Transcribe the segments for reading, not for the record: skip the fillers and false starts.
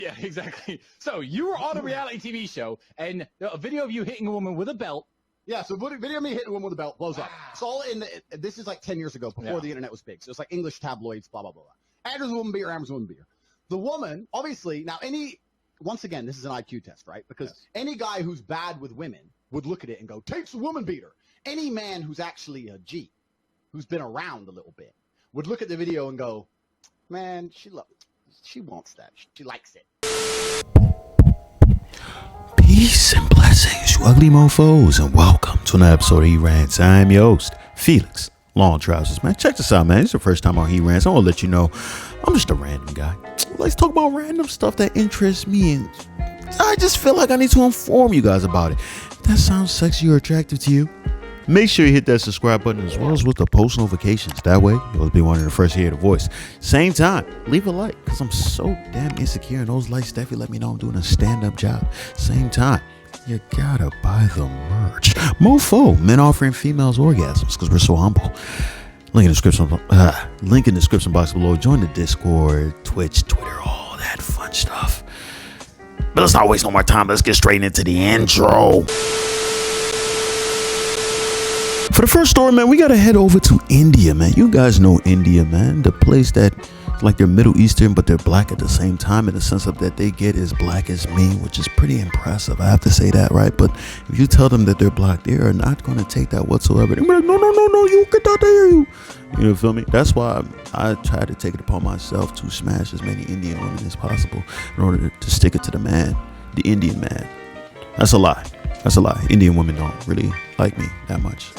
Yeah, exactly. So you were on a reality TV show, and a video of you hitting a woman with a belt. Yeah, so video of me hitting a woman with a belt blows up. It's all this is like 10 years ago, before the internet was big. So it's like English tabloids, blah, blah, blah. Andrew's a woman beater, Amber's a woman beater. The woman, obviously, now once again, this is an IQ test, right? Because any guy who's bad with women would look at it and go, Tate's a woman beater. Any man who's actually a G, who's been around a little bit, would look at the video and go, man, she wants that. She likes it. Peace and blessings, you ugly mofos, and welcome to another episode of He Rants. I'm your host, Felix Long Trousers, man. Check this out, man. It's the first time on He Rants. I want to let you know I'm just a random guy. Let's talk about random stuff that interests me, and I just feel like I need to inform you guys about it. If that sounds sexy or attractive to you, make sure you hit that subscribe button as well as with the post notifications. That way, you'll be one of the first to hear the voice. Same time, leave a like, because I'm so damn insecure, and those likes definitely let me know I'm doing a stand-up job. Same time, you gotta buy the merch. Mofo, men offering females orgasms, because we're so humble. Link in the description box below. Join the Discord, Twitch, Twitter, all that fun stuff. But let's not waste no more time. Let's get straight into the intro. For the first story, man, we gotta head over to India, man. You guys know India, man. The place that, like, they're Middle Eastern, but they're black at the same time, in the sense of that they get as black as me, which is pretty impressive. I have to say that, right? But if you tell them that they're black, they are not going to take that whatsoever. They're like, no, you get out there, you. You know, feel me? That's why I try to take it upon myself to smash as many Indian women as possible in order to stick it to the man, the Indian man. That's a lie. That's a lie. Indian women don't really like me that much.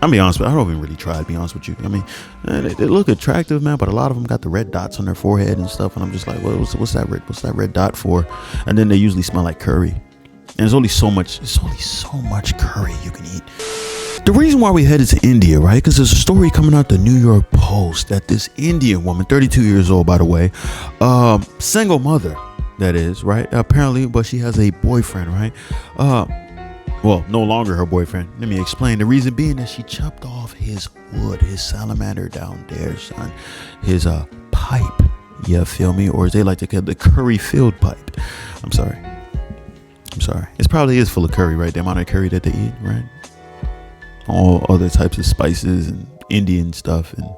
I'll be honest with you, I don't even really try to be honest with you. I mean, they look attractive, man, but a lot of them got the red dots on their forehead and stuff, and I'm just like, well, what's that red dot for? And then they usually smell like curry. And there's only so much curry you can eat. The reason why we headed to India, right? Because there's a story coming out the New York Post that this Indian woman, 32 years old, by the way, single mother, that is, right? Apparently, but she has a boyfriend, right? Well, no longer her boyfriend. Let me explain. The reason being that she chopped off his wood, his salamander down there, son. His pipe. You feel me? Or as they like to call it, the curry-filled pipe. I'm sorry. It probably is full of curry, right? The amount of curry that they eat, right? All other types of spices and Indian stuff and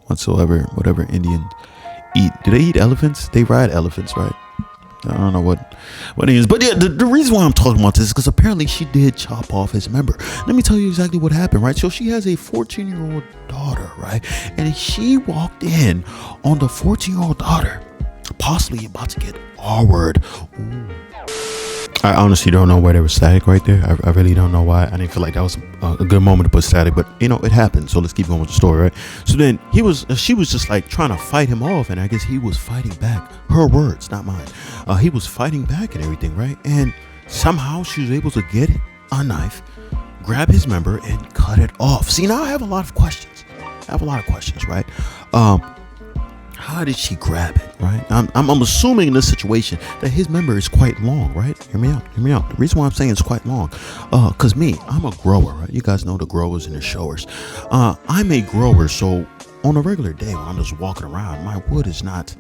whatever Indians eat. Do they eat elephants? They ride elephants, right? I don't know what it is, but yeah, the reason why I'm talking about this is because apparently she did chop off his member. Let me tell you exactly what happened, right? So she has a 14-year-old daughter, right? And she walked in on the 14-year-old daughter, possibly about to get R-word. Ooh. I honestly don't know why there was static right there. I really don't know why. I didn't feel like that was a good moment to put static, but you know, it happened. So let's keep going with the story, right? So then she was just like trying to fight him off, and I guess he was fighting back. Her words, not mine. He was fighting back and everything, right? And somehow she was able to get a knife, grab his member, and cut it off. See, now I have a lot of questions. Right? How did she grab it, right? I'm assuming in this situation that his member is quite long, right? Hear me out. The reason why I'm saying it's quite long, because I'm a grower, right? You guys know the growers and the showers. I'm a grower, so on a regular day when I'm just walking around, my wood is not,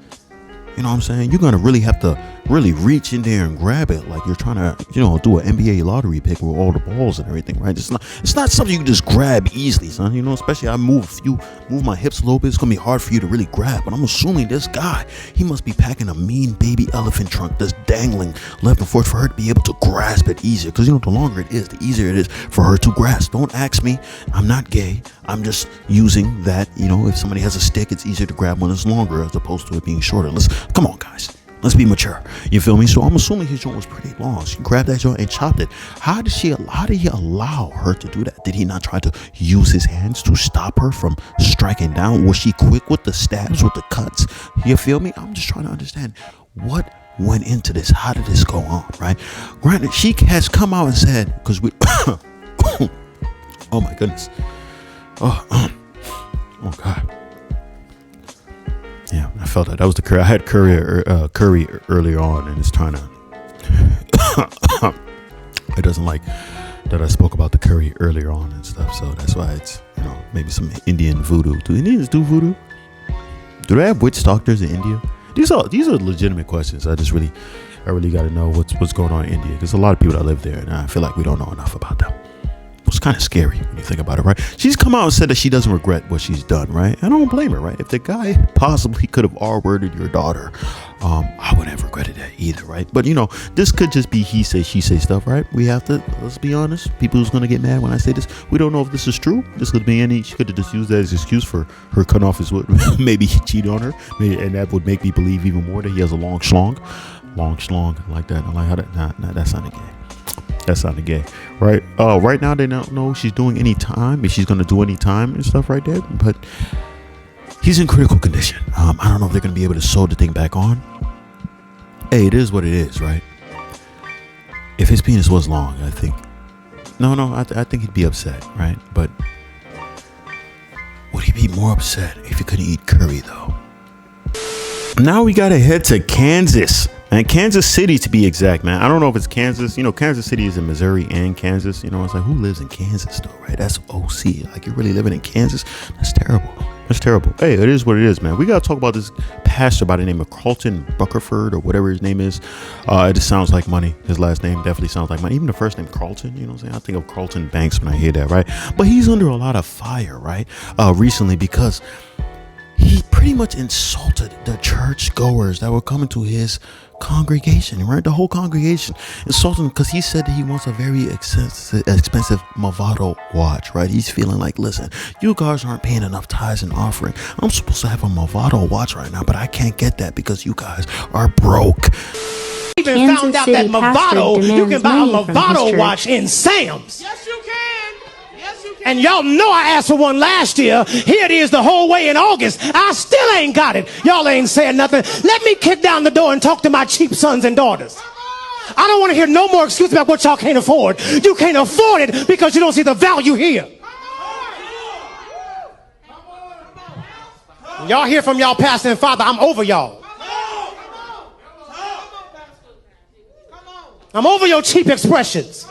you know what I'm saying? You're going to really have to really reach in there and grab it like you're trying to, do an NBA lottery pick with all the balls and everything, right? It's not something you can just grab easily, son. Especially I move my hips a little bit, it's going to be hard for you to really grab. But I'm assuming this guy, he must be packing a mean baby elephant trunk that's dangling left and forth for her to be able to grasp it easier. Because, the longer it is, the easier it is for her to grasp. Don't ask me. I'm not gay. I'm just using that, if somebody has a stick, it's easier to grab when it's longer as opposed to it being shorter. Come on, guys. Let's be mature. You feel me? So I'm assuming his joint was pretty long. She grabbed that joint and chopped it. How did he allow her to do that? Did he not try to use his hands to stop her from striking down? Was she quick with the stabs, with the cuts? You feel me? I'm just trying to understand what went into this. How did this go on, right? Granted, she has come out and said, because we... oh my goodness. Oh God. Yeah, I felt that. That was the curry. I had curry earlier on, and it's trying to. It doesn't like that I spoke about the curry earlier on and stuff, so that's why it's maybe some Indian voodoo. Do Indians do voodoo? Do they have witch doctors in India? these are legitimate questions. I really got to know what's going on in India, because a lot of people that live there, and I feel like we don't know enough about them. It's kind of scary when you think about it, right? She's come out and said that she doesn't regret what she's done, right? I don't blame her, right? If the guy possibly could have R-worded your daughter, I wouldn't have regretted that either, right? But this could just be he say, she say stuff, right? We have to, let's be honest, people who's gonna get mad when I say this, we don't know if this is true. This could be she could have just used that as an excuse for her cutting off his wood. Maybe he cheated on her, and that would make me believe even more that he has a long schlong like that. I'm like, how that? Nah, that's not a gay. That's not gay, right? Right now they don't know she's doing any time, if she's gonna do any time and stuff right there. But he's in critical condition. I don't know if they're gonna be able to sew the thing back on. Hey, it is what it is, right? If his penis was long, I think I think he'd be upset, right? But would he be more upset if he couldn't eat curry though? Now we gotta head to Kansas. And Kansas City, to be exact, man. I don't know if it's Kansas. Kansas City is in Missouri and Kansas. It's like, who lives in Kansas, though, right? That's OC. Like, you're really living in Kansas? That's terrible. That's terrible. Hey, it is what it is, man. We got to talk about this pastor by the name of Carlton Buckerford, or whatever his name is. It just sounds like money. His last name definitely sounds like money. Even the first name, Carlton, you know what I'm saying? I think of Carlton Banks when I hear that, right? But he's under a lot of fire, right? Recently, because he pretty much insulted the church goers that were coming to his congregation, right? The whole congregation insulted him because he said that he wants a very expensive Movado watch, right? He's feeling like, listen, you guys aren't paying enough tithes and offering. I'm supposed to have a Movado watch right now, but I can't get that because you guys are broke. Even Kansas found out City that Movado, you can buy a Movado watch in Sam's. Yes, you can. And y'all know I asked for one last year. Here it is the whole way in August. I still ain't got it. Y'all ain't saying nothing. Let me kick down the door and talk to my cheap sons and daughters. I don't want to hear no more excuses about what y'all can't afford. You can't afford it because you don't see the value here. Y'all hear from y'all pastor and father, I'm over y'all. I'm over your cheap expressions.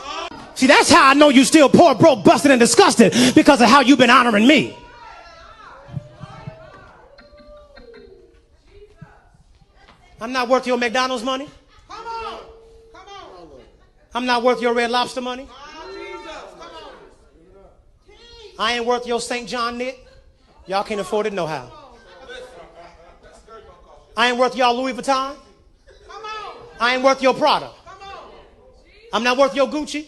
See, that's how I know you still poor, broke, busted, and disgusted, because of how you've been honoring me. I'm not worth your McDonald's money. Come on. I'm not worth your Red Lobster money. I ain't worth your St. John knit. Y'all can't afford it no how. I ain't worth y'all Louis Vuitton. I ain't worth your Prada. I'm not worth your Gucci.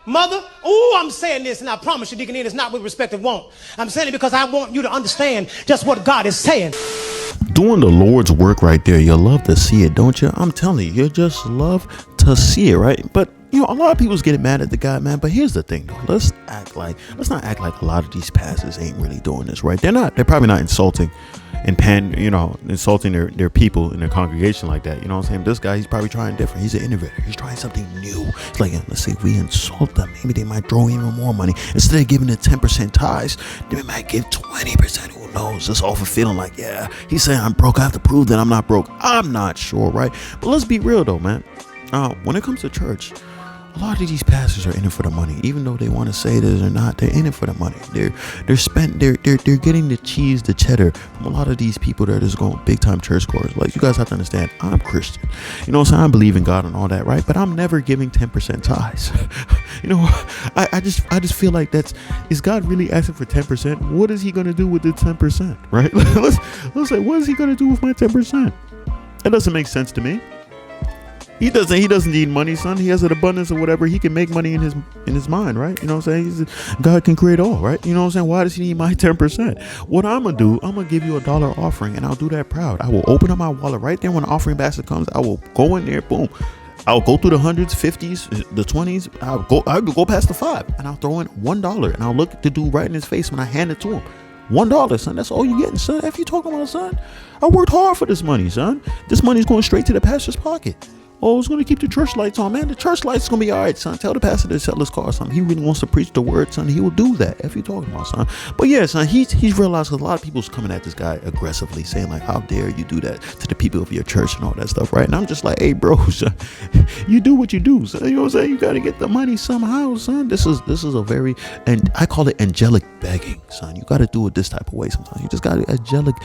Mother, I'm saying this, and I promise you, Deacon Ian, it's not with respect of want. I'm saying it because I want you to understand just what God is saying. Doing the Lord's work right there, you love to see it, don't you? I'm telling you, you just love to see it, right? But a lot of people's getting mad at the guy, man. But here's the thing, though. Let's not act like a lot of these pastors ain't really doing this, right? They're probably not insulting and insulting their people in their congregation like that. You know what I'm saying? This guy, he's probably trying different. He's an innovator. He's trying something new. It's like, let's see, if we insult them, maybe they might throw even more money. Instead of giving the 10% tithes, they might give 20%. Who knows? Just all for feeling like, yeah, he's saying I'm broke. I have to prove that I'm not broke. I'm not sure, right? But let's be real, though, man. When it comes to church, a lot of these pastors are in it for the money. Even though they want to say this or not, they're in it for the money. They're getting the cheese, the cheddar from a lot of these people that are just going big time church goers. Like, you guys have to understand, I'm Christian. You know what I'm saying? I believe in God and all that, right? But I'm never giving 10% tithes. I just feel like is God really asking for 10%? What is he going to do with the 10%, right? let's say, what is he going to do with my 10%? That doesn't make sense to me. He doesn't need money, son. He has an abundance of whatever. He can make money in his mind, right? You know what I'm saying? God can create all, right? You know what I'm saying? Why does he need my 10%? What I'm going to do, I'm going to give you $1 offering, and I'll do that proud. I will open up my wallet right there when the offering basket comes. I will go in there, boom. I'll go through the hundreds, 50s, the 20s. I'll go past the 5, and I'll throw in $1, and I'll look the dude right in his face when I hand it to him. $1, son. That's all you getting, son. If you talking about, son, I worked hard for this money, son. This money's going straight to the pastor's pocket. Oh, it's going to keep the church lights on, man. The church lights going to be all right, son. Tell the pastor to sell his car, son. He really wants to preach the word, son. He will do that. If you're talking about, son. But yeah, son, he's realized a lot of people's coming at this guy aggressively, saying like, how dare you do that to the people of your church and all that stuff, right? And I'm just like, hey, bro, son, you do what you do, son. You know what I'm saying? You got to get the money somehow, son. This is a very, and I call it angelic begging, son. You got to do it this type of way sometimes. You just got to angelic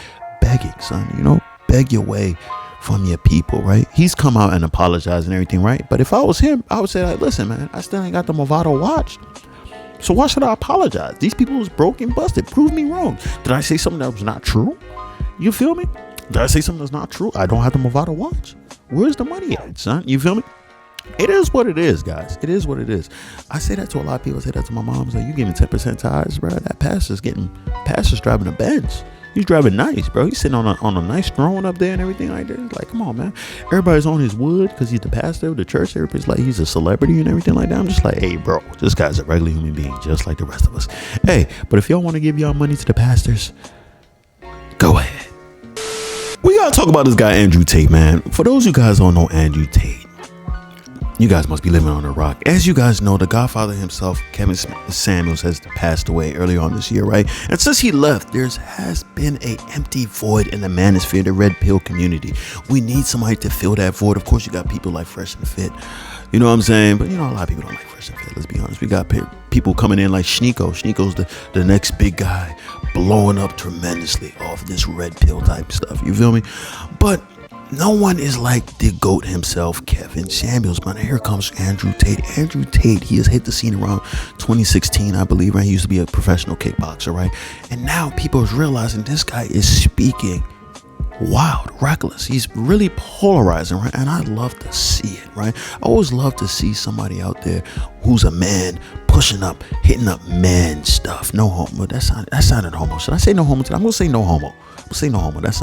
begging, son. You know, beg your way from your people, right? He's come out and apologized and everything, right? But if I was him, I would say like, listen, man, I still ain't got the Movado watch, so why should I apologize? These people was broke and busted. Prove me wrong. Did I say something that was not true? You feel me? Did I say something that's not true? I don't have the Movado watch. Where's the money at, son? You feel me? It is what it is, guys. It is what it is. I say that to a lot of people. I say that to my mom. Like, you giving 10% tithes, bro? That pastor's driving a Benz. He's driving nice, bro. He's sitting on a nice throne up there and everything like that. It's like, come on, man. Everybody's on his wood because he's the pastor of the church. Everybody's like, he's a celebrity and everything like that. I'm just like, hey, bro, this guy's a regular human being just like the rest of us. Hey, but if y'all want to give y'all money to the pastors, go ahead. We got to talk about this guy, Andrew Tate, man. For those of you guys who don't know Andrew Tate, you guys must be living on a rock. As you guys know, the Godfather himself, Kevin Samuels, has passed away earlier on this year, right? And since he left, there has been an empty void in the manosphere, the red pill community. We need somebody to fill that void. Of course, you got people like Fresh and Fit. You know what I'm saying? But, you know, a lot of people don't like Fresh and Fit. Let's be honest. We got people coming in like Schneeko. Schneeko's the next big guy, blowing up tremendously off this red pill type stuff. You feel me? But no one is like the GOAT himself, Kevin Samuels, man. Here comes Andrew Tate. Andrew Tate, he has hit the scene around 2016, I believe, right? He used to be a professional kickboxer, right? And now people are realizing this guy is speaking wild, reckless. He's really polarizing, right? And I love to see it, right? I always love to see somebody out there who's a man pushing up, hitting up man stuff. No homo. That sounded homo. Should I say no homo today? I'm gonna say no homo. Say no homo. That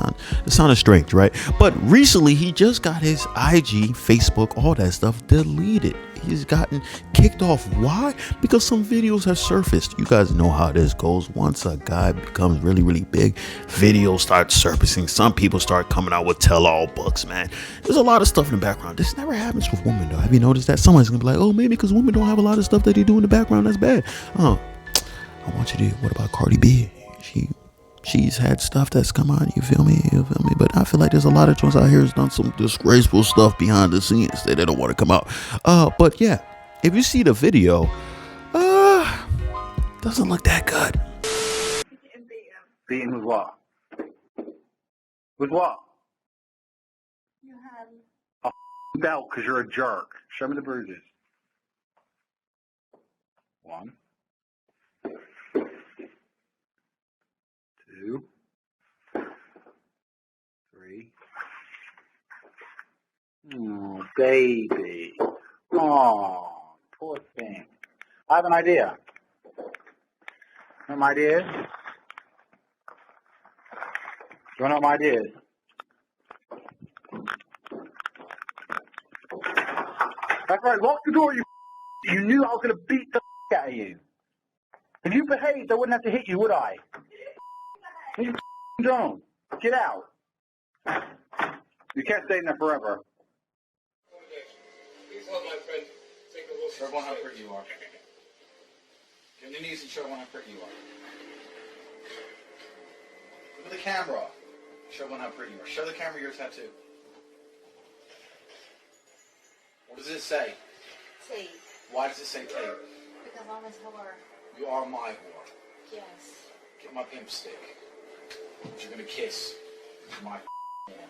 sounded strange, right? But recently he just got his IG, Facebook, all that stuff deleted. He's gotten kicked off. Why? Because some videos have surfaced. You guys know how this goes. Once a guy becomes really, really big, videos start surfacing. Some people start coming out with tell-all books, man. There's a lot of stuff in the background. This never happens with women, though. Have you noticed that? Someone's gonna be like, oh, maybe because women don't have a lot of stuff that they do in the background that's bad. I want you to. What about Cardi B? She's had stuff that's come out, you feel me? But I feel like there's a lot of joints out here who's done some disgraceful stuff behind the scenes that they don't want to come out. But yeah, if you see the video, doesn't look that good. Beaten with what? With what? You had A belt because you're a jerk. Show me the bruises. 1, 2, 3. Oh, baby. Oh, poor thing. I have an idea. You know what my idea is? Do you want to know what my idea is? That's right, lock the door, you knew I was going to beat the out of you. If you behaved, I wouldn't have to hit you, would I? You don't. Get out. You can't stay in there forever. Please help my friend take a look. Show everyone how pretty you are. Get on your knees and show everyone how pretty you are. Look at the camera. Show everyone how pretty you are. Show the camera your tattoo. What does it say? Tate. Why does it say Tate? Because I'm his whore. You are my whore. Yes. Get my pimp stick. Which you're gonna kiss. My man.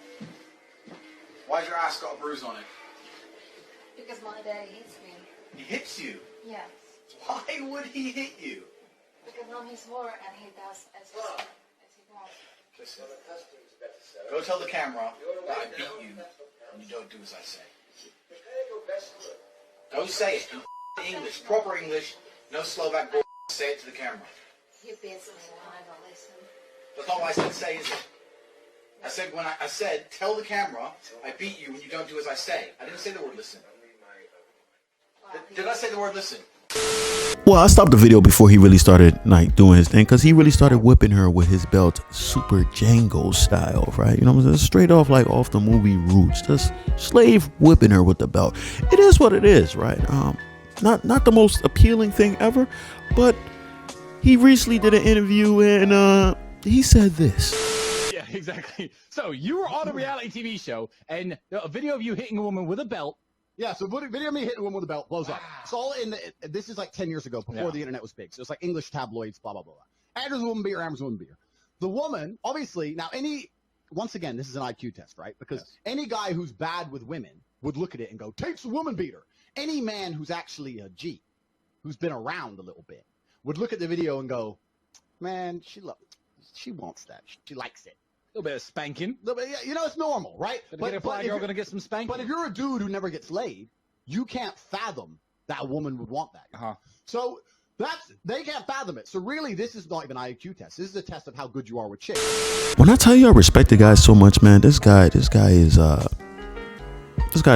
Why's your ass got a bruise on it? Because my daddy hits me. He hits you? Yes. Why would he hit you? Because I'm his whore and he does as he wants. Listen. Go tell the camera that I beat you and you don't do as I say. Don't say it in English, proper English, no Slovak bull. Say it to the camera. He beats me when I don't listen. That's not what I said say, is it? I said tell the camera I beat you when you don't do as I say. I didn't say the word listen. Well, Did I say the word listen? Well, I stopped the video before he really started like doing his thing, because he really started whipping her with his belt, super Django style, right? You know what I'm saying? Straight off, like off the movie Roots, just slave whipping her with the belt. It is what it is, right? Not the most appealing thing ever, but he recently did an interview and he said this. Yeah, exactly. So you were on a reality TV show, and a video of you hitting a woman with a belt. Yeah, so video of me hitting a woman with a belt blows up. It's all in this is like 10 years ago, before the internet was big. So it's like English tabloids, blah, blah, blah. Andrew's a woman beater, Amber's a woman beater. The woman, obviously, now once again, this is an IQ test, right? Because any guy who's bad with women would look at it and go, Tate's a woman beater. Any man who's actually a G, who's been around a little bit, would look at the video and go, man, she wants that. She likes it. A little bit of spanking. You know, it's normal, right? But if you're going to get some spanking. But if you're a dude who never gets laid, you can't fathom that a woman would want that. So they can't fathom it. So really, this is not even an IQ test. This is a test of how good you are with chicks. When I tell you I respect the guy so much, man, this guy is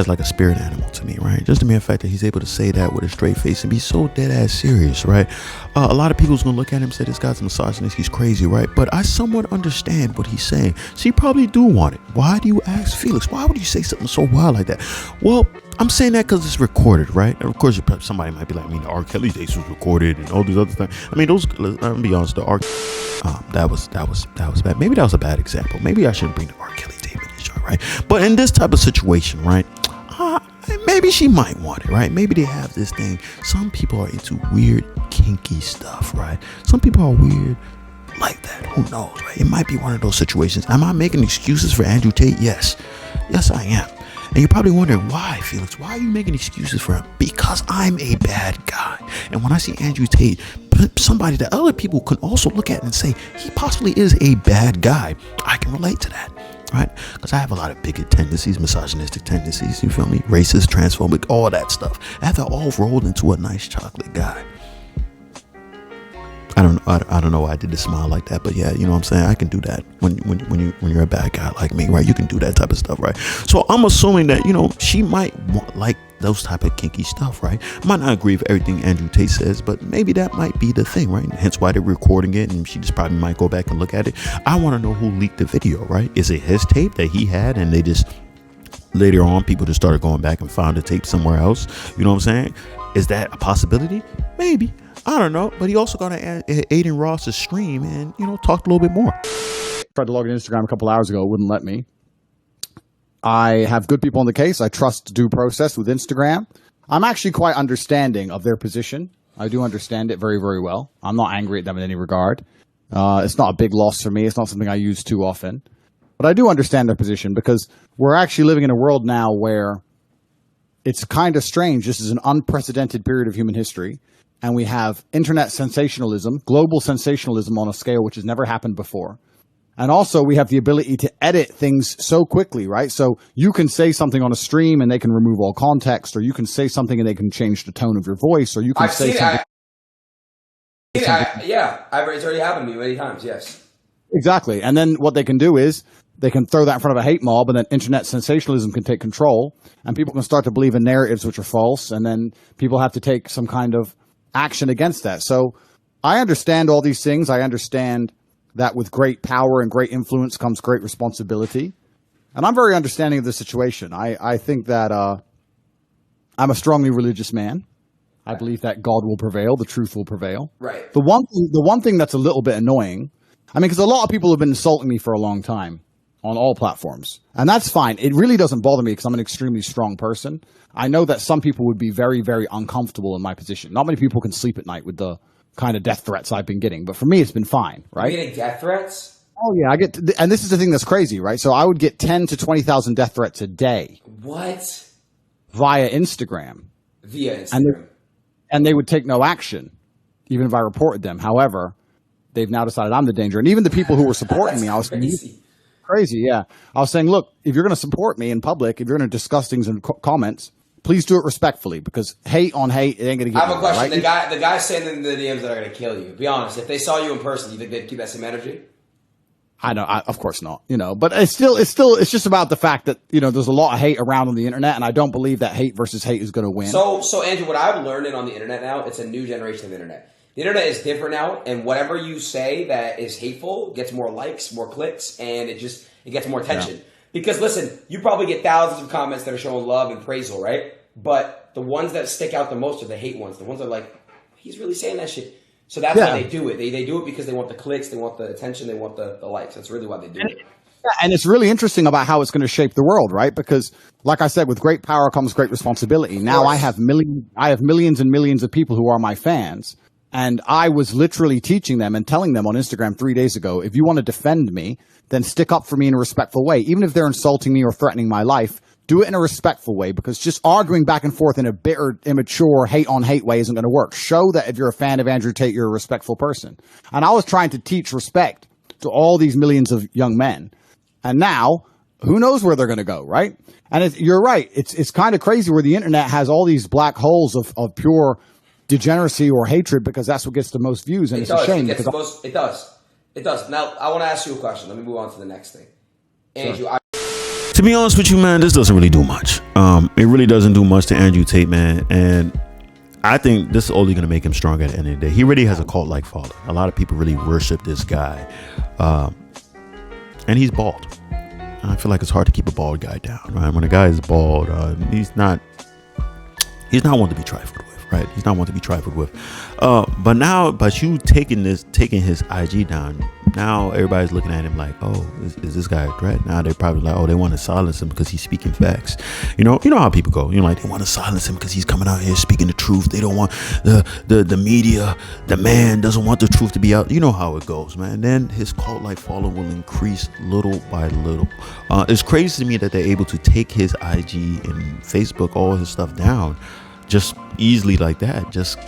like a spirit animal to me, right? Just the mere fact that he's able to say that with a straight face and be so dead ass serious, right? A lot of people's gonna look at him and say this guy's a misogynist, he's crazy, right? But I somewhat understand what he's saying. So you probably do want it. Why do you ask Felix? Why would you say something so wild like that? Well, I'm saying that because it's recorded, right? And of course, somebody might be like, I mean, the R. Kelly days was recorded and all these other things. I mean, those. I'll be honest, the R. That was bad. Maybe that was a bad example. Maybe I shouldn't bring the R. Kelly tape in this show, right? But in this type of situation, right? Maybe she might want it, right? Maybe they have this thing. Some people are into weird, kinky stuff, right? Some people are weird like that. Who knows, right? It might be one of those situations. Am I making excuses for Andrew Tate? Yes, I am. And you're probably wondering, why, Felix? Why are you making excuses for him? Because I'm a bad guy. And when I see Andrew Tate, somebody that other people can also look at and say, he possibly is a bad guy, I can relate to that, right? Because I have a lot of bigot tendencies, misogynistic tendencies, you feel me? Racist, transphobic, all that stuff. I have that all rolled into a nice chocolate guy. I don't know why I did the smile like that, but yeah, you know what I'm saying? I can do that when you're a bad guy like me, right? You can do that type of stuff, right? So I'm assuming that, you know, she might like those type of kinky stuff, right? I might not agree with everything Andrew Tate says, but maybe that might be the thing, right? Hence why they're recording it, and she just probably might go back and look at it. I want to know who leaked the video, right? Is it his tape that he had, and they just later on people just started going back and found the tape somewhere else? You know what I'm saying? Is that a possibility? Maybe. I don't know, but he also got on Aiden Ross's stream and, you know, talked a little bit more. Tried to log in Instagram a couple hours ago, it wouldn't let me. I have good people on the case. I trust due process with Instagram. I'm actually quite understanding of their position. I do understand it very, very well. I'm not angry at them in any regard. It's not a big loss for me. It's not something I use too often. But I do understand their position because we're actually living in a world now where it's kind of strange. This is an unprecedented period of human history. And we have internet sensationalism, global sensationalism on a scale which has never happened before. And also we have the ability to edit things so quickly, right? So you can say something on a stream and they can remove all context, or you can say something and they can change the tone of your voice, or you can say something. It's already happened to me many times, yes. Exactly. And then what they can do is they can throw that in front of a hate mob, and then internet sensationalism can take control, and people can start to believe in narratives which are false, and then people have to take some kind of action against that. So I understand all these things. I understand that with great power and great influence comes great responsibility. And I'm very understanding of the situation. I think that I'm a strongly religious man. I believe that God will prevail. The truth will prevail. Right. The one thing that's a little bit annoying, I mean, because a lot of people have been insulting me for a long time on all platforms. And that's fine. It really doesn't bother me because I'm an extremely strong person. I know that some people would be very, very uncomfortable in my position. Not many people can sleep at night with the kind of death threats I've been getting. But for me, it's been fine, right? You're getting death threats? Oh, yeah. And this is the thing that's crazy, right? So I would get 10 to 20,000 death threats a day. What? Via Instagram. Via Instagram. And they would take no action, even if I reported them. However, they've now decided I'm the danger. And even the people who were supporting me, I was crazy, yeah. I was saying, look, if you're going to support me in public, if you're going to discuss things in comments, please do it respectfully, because hate on hate, it ain't going to get I have a question. Right? The guys saying in the DMs that are going to kill you, be honest, if they saw you in person, do you think they'd keep that same energy? Of course not, but it's just about the fact that, there's a lot of hate around on the internet, and I don't believe that hate versus hate is going to win. So Andrew, what I've learned on the internet now, it's a new generation of internet. The internet is different now, and whatever you say that is hateful gets more likes, more clicks, and it gets more attention. Yeah. Because listen, you probably get thousands of comments that are showing love and praisal, right? But the ones that stick out the most are the hate ones. The ones that are like, he's really saying that shit. So that's why they do it. They do it because they want the clicks, they want the attention, they want the likes. That's really why they do it. Yeah, and it's really interesting about how it's going to shape the world, right? Because, like I said, with great power comes great responsibility. Now I have millions and millions of people who are my fans, and I was literally teaching them and telling them on Instagram 3 days ago, if you want to defend me, then stick up for me in a respectful way. Even if they're insulting me or threatening my life, do it in a respectful way, because just arguing back and forth in a bitter, immature, hate-on-hate way isn't going to work. Show that if you're a fan of Andrew Tate, you're a respectful person. And I was trying to teach respect to all these millions of young men. And now, who knows where they're going to go, right? And you're right. It's kind of crazy where the internet has all these black holes of pure degeneracy or hatred, because that's what gets the most views. And it's a shame. It does. Now, I want to ask you a question. Let me move on to the next thing. Andrew, sure. To be honest with you, man, this doesn't really do much. It really doesn't do much to Andrew Tate, man. And I think this is only going to make him stronger at the end of the day. He really has a cult-like following. A lot of people really worship this guy. And he's bald. I feel like it's hard to keep a bald guy down, right? When a guy is bald, he's not one to be trifled with. Right, he's not one to be trifled with. But you taking his IG down, now everybody's looking at him like, oh, is this guy a threat? Now they're probably like, oh, they want to silence him because he's speaking facts. You know how people go. Like they want to silence him because he's coming out here speaking the truth. They don't want the media, the man doesn't want the truth to be out. You know how it goes, man. Then his cult-like following will increase little by little. It's crazy to me that they're able to take his IG and Facebook, all his stuff down just easily like that, just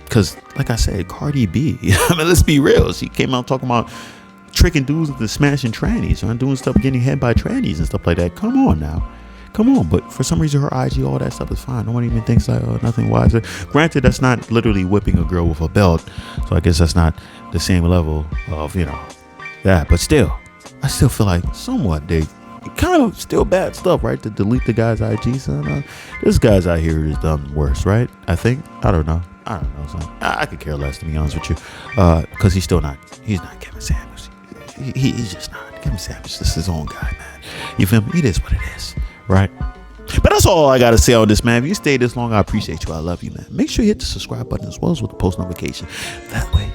because, like I said, Cardi B, I mean, let's be real, she came out talking about tricking dudes into smashing trannies, right? Doing stuff, getting hit by trannies and stuff like that. Come on. But for some reason, her IG, all that stuff is fine. No one even thinks like, oh, nothing wiser. Granted, that's not literally whipping a girl with a belt, so I guess that's not the same level of that. But still, I still feel like somewhat they kind of still bad stuff, right? To delete the guy's IG, son. This guy's out here has done worse, right? I think. I don't know, son. I could care less, to be honest with you, because he's not Kevin Samuels. He's just not Kevin Samuels. This is his own guy, man. You feel me? It is what it is, right? But that's all I gotta say on this, man. If you stayed this long, I appreciate you. I love you, man. Make sure you hit the subscribe button as well as with the post notification. That way,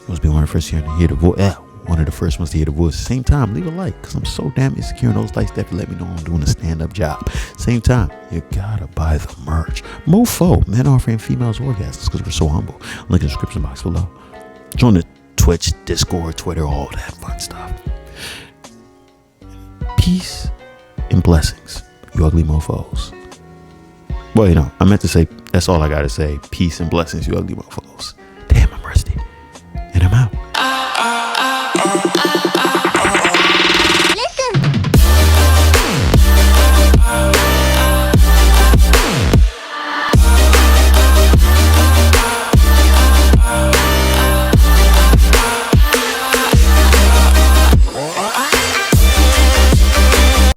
you'll be one of the first here to hear the voice. One of the first ones to hear the voice. Same time, leave a like, because I'm so damn insecure, and those likes definitely let me know I'm doing a stand-up job. Same time, you gotta buy the merch. Mofo, men offering females orgasms because we're so humble. Link in the description box below. Join the Twitch, Discord, Twitter, all that fun stuff. Peace and blessings, you ugly mofos. Well, I meant to say, that's all I gotta say. Peace and blessings, you ugly mofos.